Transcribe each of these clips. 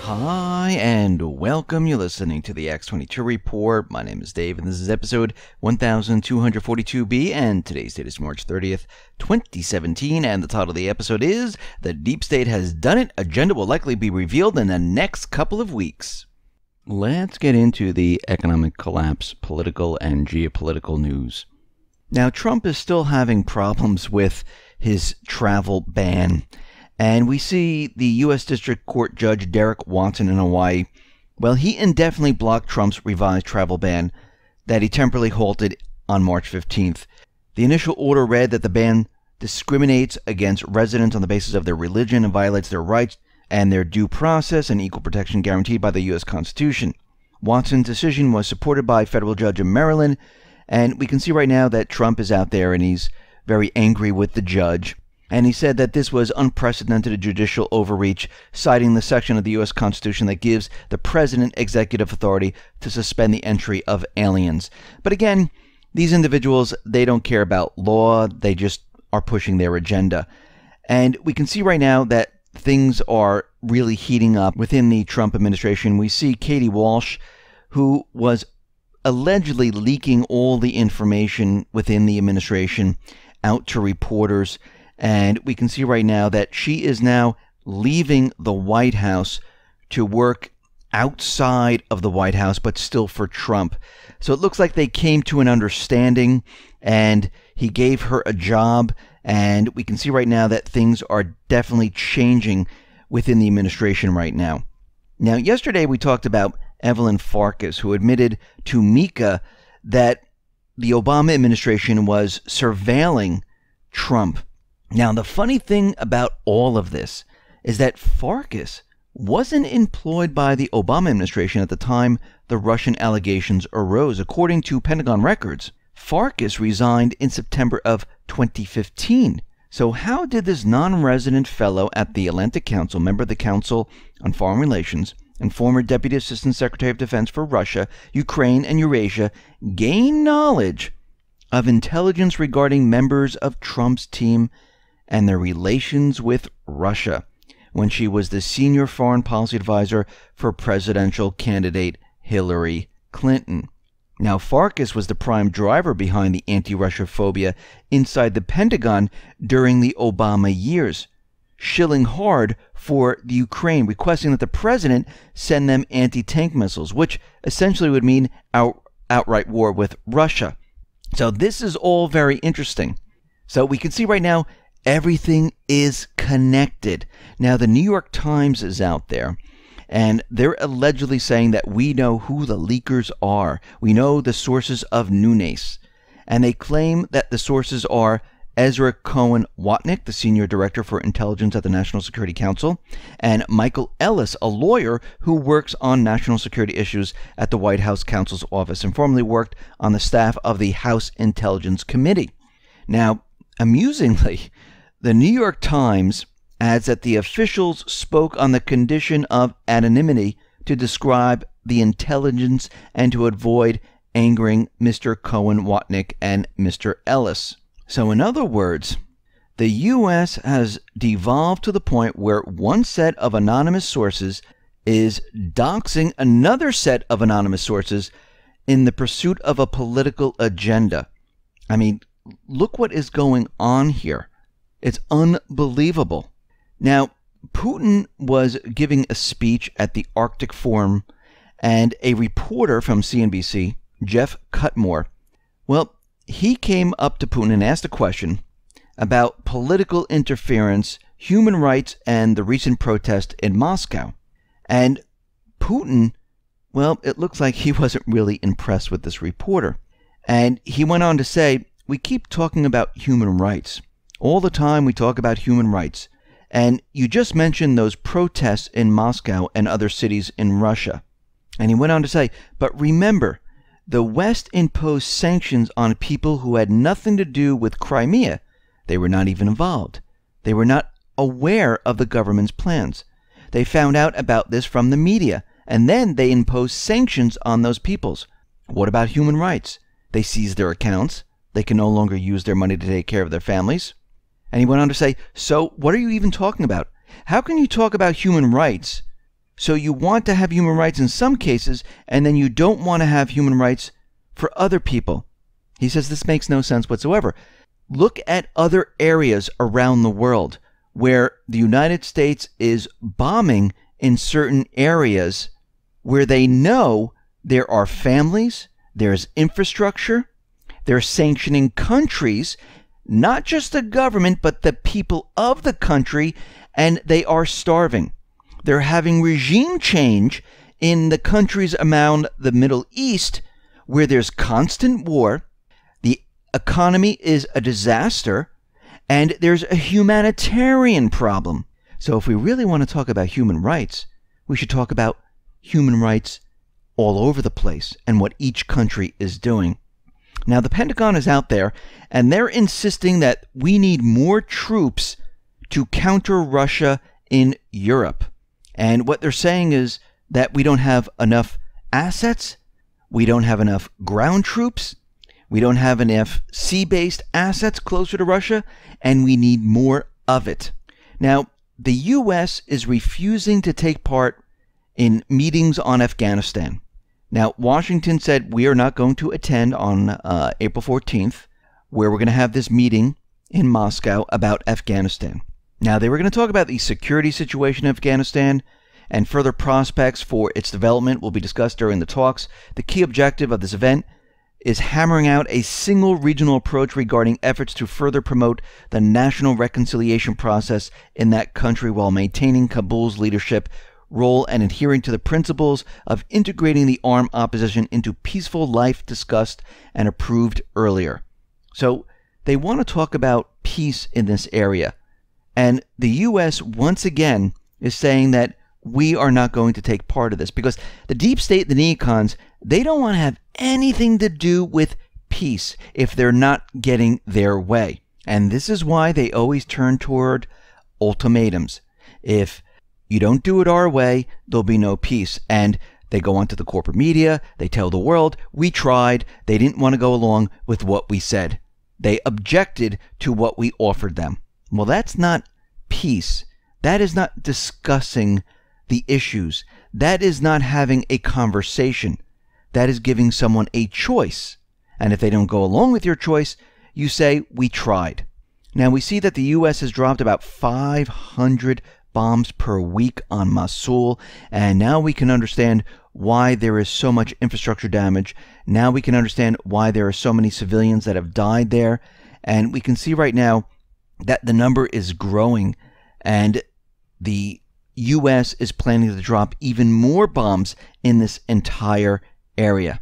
Hi, and welcome. You're listening to the X22 Report. My name is Dave, and this is episode 1242B, and today's date is March 30th, 2017, and the title of the episode is The Deep State Has Done It. Agenda will likely be revealed in the next couple of weeks. Let's get into the economic collapse, political and geopolitical news. Now, Trump is still having problems with his travel ban. And we see the U.S. District Court Judge Derek Watson in Hawaii. Well, he indefinitely blocked Trump's revised travel ban that he temporarily halted on March 15th. The initial order read that the ban discriminates against residents on the basis of their religion and violates their rights and their due process and equal protection guaranteed by the U.S. Constitution. Watson's decision was supported by a federal judge in Maryland, and we can see right now that Trump is out there and he's very angry with the judge. And he said that this was unprecedented judicial overreach, citing the section of the U.S. Constitution that gives the president executive authority to suspend the entry of aliens. But again, these individuals, they don't care about law. They just are pushing their agenda. And we can see right now that things are really heating up within the Trump administration. We see Katie Walsh, who was allegedly leaking all the information within the administration out to reporters. And we can see right now that she is now leaving the White House to work outside of the White House, but still for Trump. So it looks like they came to an understanding, and he gave her a job. And we can see right now that things are definitely changing within the administration right now. Now, yesterday we talked about Evelyn Farkas, who admitted to Mika that the Obama administration was surveilling Trump. Now, the funny thing about all of this is that Farkas wasn't employed by the Obama administration at the time the Russian allegations arose. According to Pentagon records, Farkas resigned in September of 2015. So how did this non-resident fellow at the Atlantic Council, member of the Council on Foreign Relations, and former Deputy Assistant Secretary of Defense for Russia, Ukraine, and Eurasia, gain knowledge of intelligence regarding members of Trump's team and their relations with Russia when she was the senior foreign policy advisor for presidential candidate Hillary Clinton? Now, Farkas was the prime driver behind the anti-Russia phobia inside the Pentagon during the Obama years, shilling hard for the Ukraine, requesting that the president send them anti-tank missiles, which essentially would mean outright war with Russia. So this is all very interesting. So we can see right now everything is connected. Now, the New York Times is out there, and they're allegedly saying that we know who the leakers are. We know the sources of Nunes. And they claim that the sources are Ezra Cohen Watnick, the senior director for intelligence at the National Security Council, and Michael Ellis, a lawyer who works on national security issues at the White House counsel's office and formerly worked on the staff of the House Intelligence Committee. Now, amusingly, the New York Times adds that the officials spoke on the condition of anonymity to describe the intelligence and to avoid angering Mr. Cohen Watnick and Mr. Ellis. So in other words, the U.S. has devolved to the point where one set of anonymous sources is doxing another set of anonymous sources in the pursuit of a political agenda. I mean, look what is going on here. It's unbelievable. Now, Putin was giving a speech at the Arctic Forum, and a reporter from CNBC, Jeff Cutmore, well, he came up to Putin and asked a question about political interference, human rights, and the recent protest in Moscow. And Putin, well, it looks like he wasn't really impressed with this reporter. And he went on to say, we keep talking about human rights. All the time we talk about human rights. And you just mentioned those protests in Moscow and other cities in Russia. And he went on to say, but remember, the West imposed sanctions on people who had nothing to do with Crimea. They were not even involved. They were not aware of the government's plans. They found out about this from the media, and then they imposed sanctions on those peoples. What about human rights? They seized their accounts. They can no longer use their money to take care of their families. And he went on to say, so what are you even talking about? How can you talk about human rights So you want to have human rights in some cases, and then you don't want to have human rights for other people. He says this makes no sense whatsoever. Look at other areas around the world where the United States is bombing in certain areas where they know there are families, there's infrastructure, they're sanctioning countries, not just the government, but the people of the country, and they are starving. They're having regime change in the countries around the Middle East where there's constant war, the economy is a disaster, and there's a humanitarian problem. So if we really want to talk about human rights, we should talk about human rights all over the place and what each country is doing. Now, the Pentagon is out there, and they're insisting that we need more troops to counter Russia in Europe. And what they're saying is that we don't have enough assets, we don't have enough ground troops, we don't have enough sea-based assets closer to Russia, and we need more of it. Now, the U.S. is refusing to take part in meetings on Afghanistan. Now, Washington said we are not going to attend on April 14th, where we're going to have this meeting in Moscow about Afghanistan. Now, they were going to talk about the security situation in Afghanistan, and further prospects for its development will be discussed during the talks. The key objective of this event is hammering out a single regional approach regarding efforts to further promote the national reconciliation process in that country while maintaining Kabul's leadership role and adhering to the principles of integrating the armed opposition into peaceful life discussed and approved earlier. So they want to talk about peace in this area. And the U.S. once again is saying that we are not going to take part of this because the deep state, the neocons, they don't want to have anything to do with peace if they're not getting their way. And this is why they always turn toward ultimatums. If you don't do it our way, there'll be no peace. And they go onto the corporate media, they tell the world, we tried, they didn't want to go along with what we said. They objected to what we offered them. Well, that's not peace. That is not discussing the issues. That is not having a conversation. That is giving someone a choice. And if they don't go along with your choice, you say, we tried. Now, we see that the U.S. has dropped about 500 bombs per week on Mosul, and now we can understand why there is so much infrastructure damage. Now we can understand why there are so many civilians that have died there, and we can see right now that the number is growing, and the U.S. is planning to drop even more bombs in this entire area.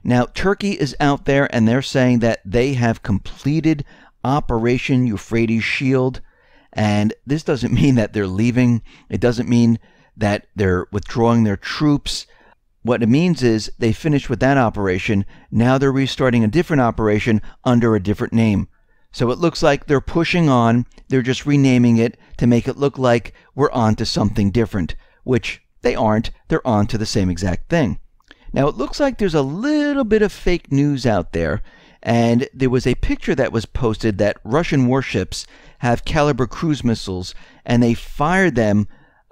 Now, Turkey is out there, and they're saying that they have completed Operation Euphrates Shield. And this doesn't mean that they're leaving. It doesn't mean that they're withdrawing their troops. What it means is they finished with that operation. Now they're restarting a different operation under a different name. So it looks like they're pushing on. They're just renaming it to make it look like we're on to something different, which they aren't. They're on to the same exact thing. Now it looks like there's a little bit of fake news out there. And there was a picture that was posted that Russian warships have caliber cruise missiles, and they fired them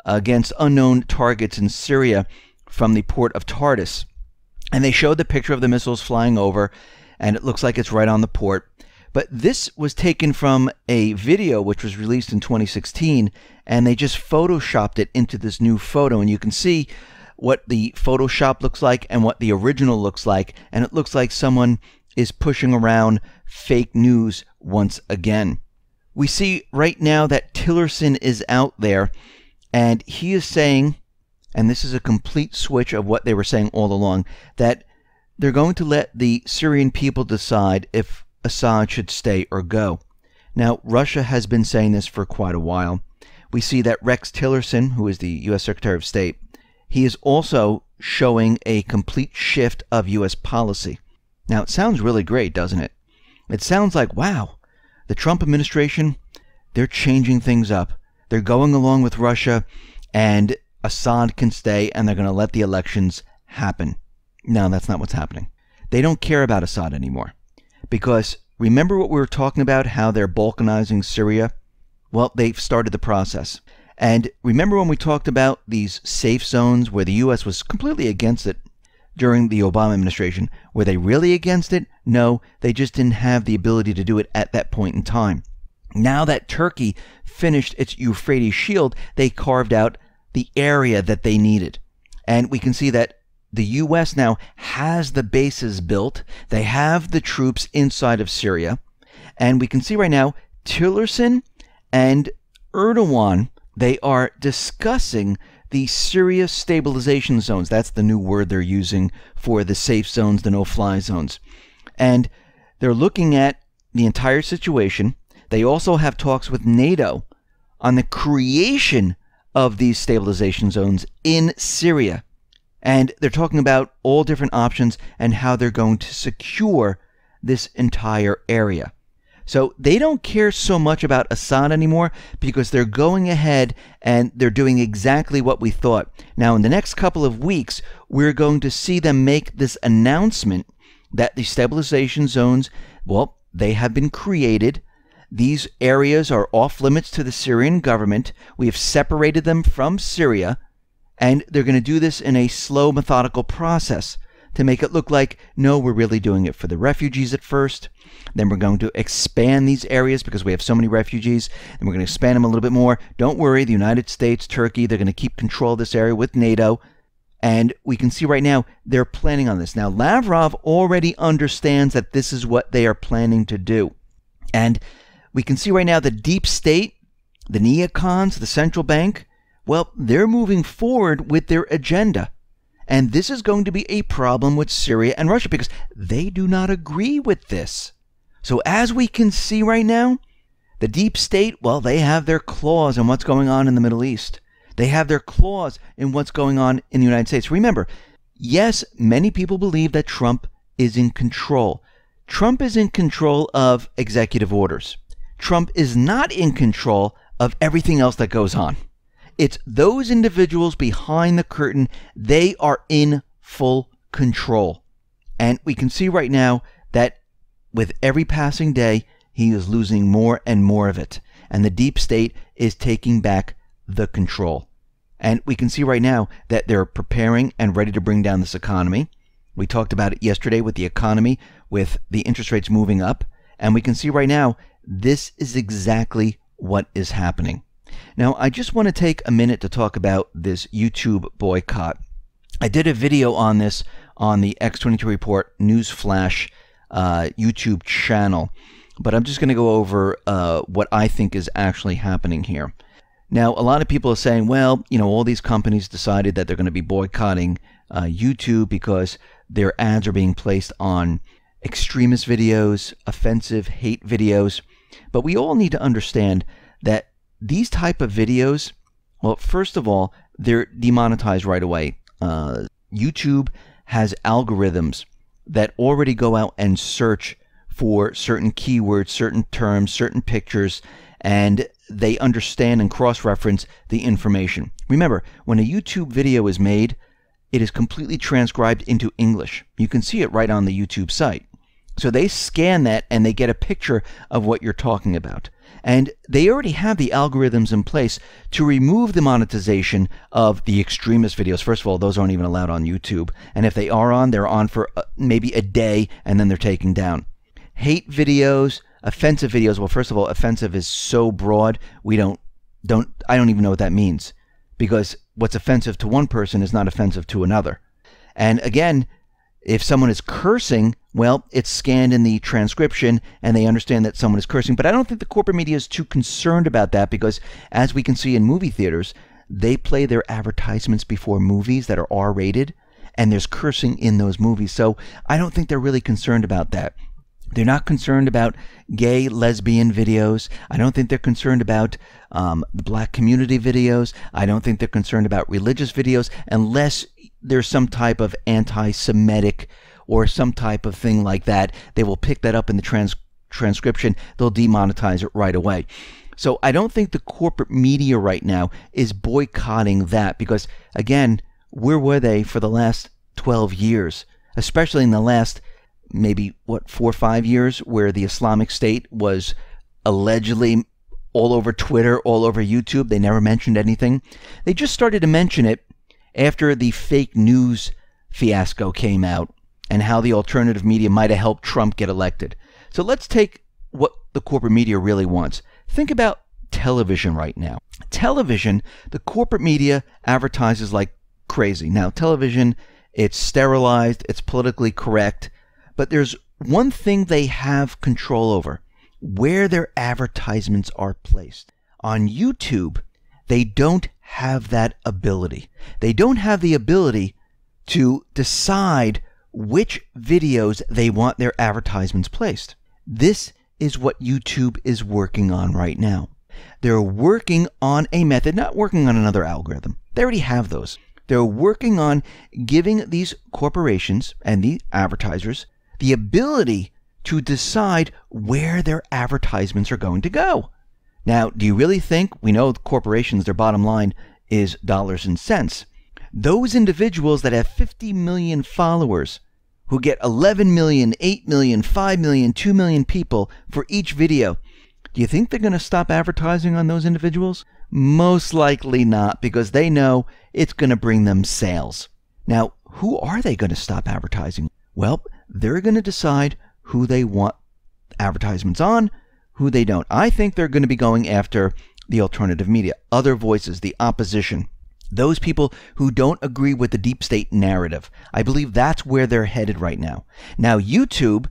against unknown targets in Syria from the port of Tartus. And they showed the picture of the missiles flying over, and it looks like it's right on the port. But this was taken from a video which was released in 2016, and they just photoshopped it into this new photo. And you can see what the Photoshop looks like and what the original looks like, and it looks like someone is pushing around fake news once again. We see right now that Tillerson is out there, and he is saying, and this is a complete switch of what they were saying all along, that they're going to let the Syrian people decide if Assad should stay or go. Now, Russia has been saying this for quite a while. We see that Rex Tillerson, who is the U.S. Secretary of State, he is also showing a complete shift of U.S. policy. Now, it sounds really great, doesn't it? It sounds like, wow, the Trump administration, they're changing things up. They're going along with Russia, and Assad can stay, and they're going to let the elections happen. No, that's not what's happening. They don't care about Assad anymore. Because remember what we were talking about, how they're balkanizing Syria? Well, they've started the process. And remember when we talked about these safe zones where the U.S. was completely against it during the Obama administration? Were they really against it? No, they just didn't have the ability to do it at that point in time. Now that Turkey finished its Euphrates shield, they carved out the area that they needed. And we can see that the U.S. now has the bases built. They have the troops inside of Syria. And we can see right now Tillerson and Erdogan, they are discussing the Syria stabilization zones. That's the new word they're using for the safe zones, the no-fly zones. And they're looking at the entire situation. They also have talks with NATO on the creation of these stabilization zones in Syria. And they're talking about all different options and how they're going to secure this entire area. So they don't care so much about Assad anymore because they're going ahead and they're doing exactly what we thought. Now, in the next couple of weeks, we're going to see them make this announcement that the stabilization zones, well, they have been created. These areas are off limits to the Syrian government. We have separated them from Syria, and they're going to do this in a slow, methodical process to make it look like, no, we're really doing it for the refugees at first. Then we're going to expand these areas because we have so many refugees, and we're going to expand them a little bit more. Don't worry, the United States, Turkey, they're going to keep control of this area with NATO. And we can see right now they're planning on this. Now, Lavrov already understands that this is what they are planning to do. And we can see right now the deep state, the neocons, the central bank, well, they're moving forward with their agenda. And this is going to be a problem with Syria and Russia because they do not agree with this. So as we can see right now, the deep state, well, they have their claws in what's going on in the Middle East. They have their claws in what's going on in the United States. Remember, yes, many people believe that Trump is in control. Trump is in control of executive orders. Trump is not in control of everything else that goes on. It's those individuals behind the curtain. They are in full control. And we can see right now that with every passing day, he is losing more and more of it. And the deep state is taking back the control. And we can see right now that they're preparing and ready to bring down this economy. We talked about it yesterday with the economy, with the interest rates moving up. And we can see right now, this is exactly what is happening. Now, I just want to take a minute to talk about this YouTube boycott. I did a video on this on the X22 Report Newsflash YouTube channel, but I'm just going to go over what I think is actually happening here. Now, a lot of people are saying, well, you know, all these companies decided that they're going to be boycotting YouTube because their ads are being placed on extremist videos, offensive hate videos. But we all need to understand that these type of videos, well, first of all, they're demonetized right away. YouTube has algorithms that already go out and search for certain keywords, certain terms, certain pictures, and they understand and cross-reference the information. Remember, when a YouTube video is made, it is completely transcribed into English. You can see it right on the YouTube site. So they scan that and they get a picture of what you're talking about. And they already have the algorithms in place to remove the monetization of the extremist videos. First of all, those aren't even allowed on YouTube. And if they are on, they're on for maybe a day and then they're taken down. Hate videos, offensive videos. Well, first of all, offensive is so broad, I don't even know what that means. Because what's offensive to one person is not offensive to another. And again, if someone is cursing, well, it's scanned in the transcription and they understand that someone is cursing. But I don't think the corporate media is too concerned about that because, as we can see in movie theaters, they play their advertisements before movies that are R-rated, and there's cursing in those movies. So I don't think they're really concerned about that. They're not concerned about gay, lesbian videos. I don't think they're concerned about the black community videos. I don't think they're concerned about religious videos unless there's some type of anti-Semitic or some type of thing like that. They will pick that up in the transcription. They'll demonetize it right away. So I don't think the corporate media right now is boycotting that because, again, where were they for the last 12 years? Especially in the last maybe, 4 or 5 years where the Islamic State was allegedly all over Twitter, all over YouTube. They never mentioned anything. They just started to mention it after the fake news fiasco came out and how the alternative media might have helped Trump get elected. So let's take what the corporate media really wants. Think about television right now. Television, the corporate media advertises like crazy. Now, television, it's sterilized, it's politically correct, but there's one thing they have control over: where their advertisements are placed. On YouTube, they don't have that ability. They don't have the ability to decide which videos they want their advertisements placed. This is what YouTube is working on right now. They're working on a method, not working on another algorithm. They already have those. They're working on giving these corporations and the advertisers the ability to decide where their advertisements are going to go. Now, do you really think, we know corporations, their bottom line is dollars and cents. Those individuals that have 50 million followers, who get 11 million, 8 million, 5 million, 2 million people for each video, do you think they're going to stop advertising on those individuals? Most likely not, because they know it's going to bring them sales. Now, who are they going to stop advertising? Well, they're going to decide who they want advertisements on, who they don't. I think they're going to be going after the alternative media, other voices, the opposition, those people who don't agree with the deep state narrative. I believe that's where they're headed right now. Now, YouTube,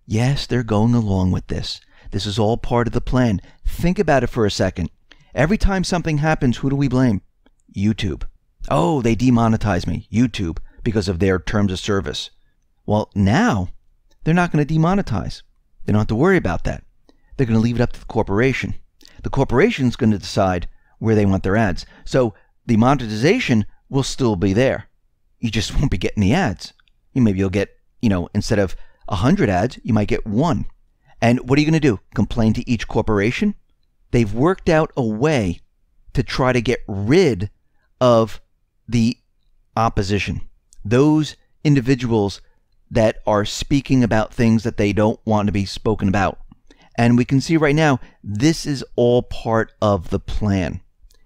yes, they're going along with this. This is all part of the plan. Think about it for a second. Every time something happens, who do we blame? YouTube. Oh, they demonetize me. YouTube, because of their terms of service. Well, now they're not going to demonetize. They don't have to worry about that. They're going to leave it up to the corporation. The corporation's going to decide where they want their ads. So the monetization will still be there. You just won't be getting the ads. Maybe you'll get, instead of 100 ads, you might get 1. And what are you going to do? Complain to each corporation? They've worked out a way to try to get rid of the opposition. Those individuals that are speaking about things that they don't want to be spoken about. And we can see right now, this is all part of the plan.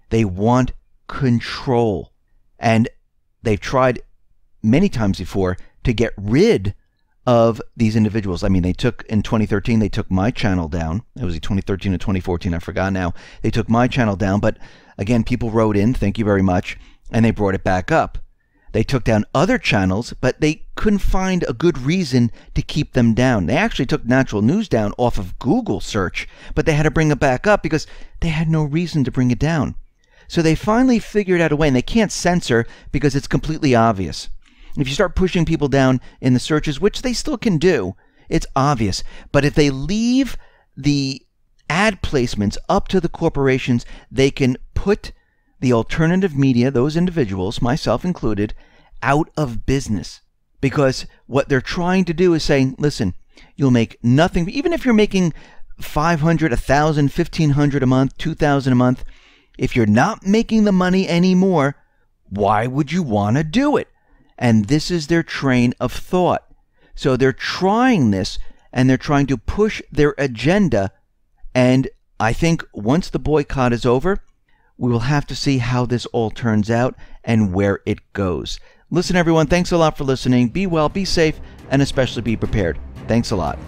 They want control. And they've tried many times before to get rid of these individuals. I mean, in 2013, they took my channel down. It was 2013 or 2014, I forgot now. They took my channel down, but again, people wrote in, thank you very much, and they brought it back up. They took down other channels, but they couldn't find a good reason to keep them down. They actually took Natural News down off of Google search, but they had to bring it back up because they had no reason to bring it down. So they finally figured out a way, and they can't censor because it's completely obvious. If you start pushing people down in the searches, which they still can do, it's obvious. But if they leave the ad placements up to the corporations, they can put the alternative media, those individuals, myself included, out of business. Because what they're trying to do is saying, listen, you'll make nothing. Even if you're making 500, 1,000, 1,500 a month, 2,000 a month, if you're not making the money anymore, why would you want to do it? And this is their train of thought. So they're trying this, and they're trying to push their agenda. And I think once the boycott is over, we will have to see how this all turns out and where it goes. Listen, everyone, thanks a lot for listening. Be well, be safe, and especially be prepared. Thanks a lot.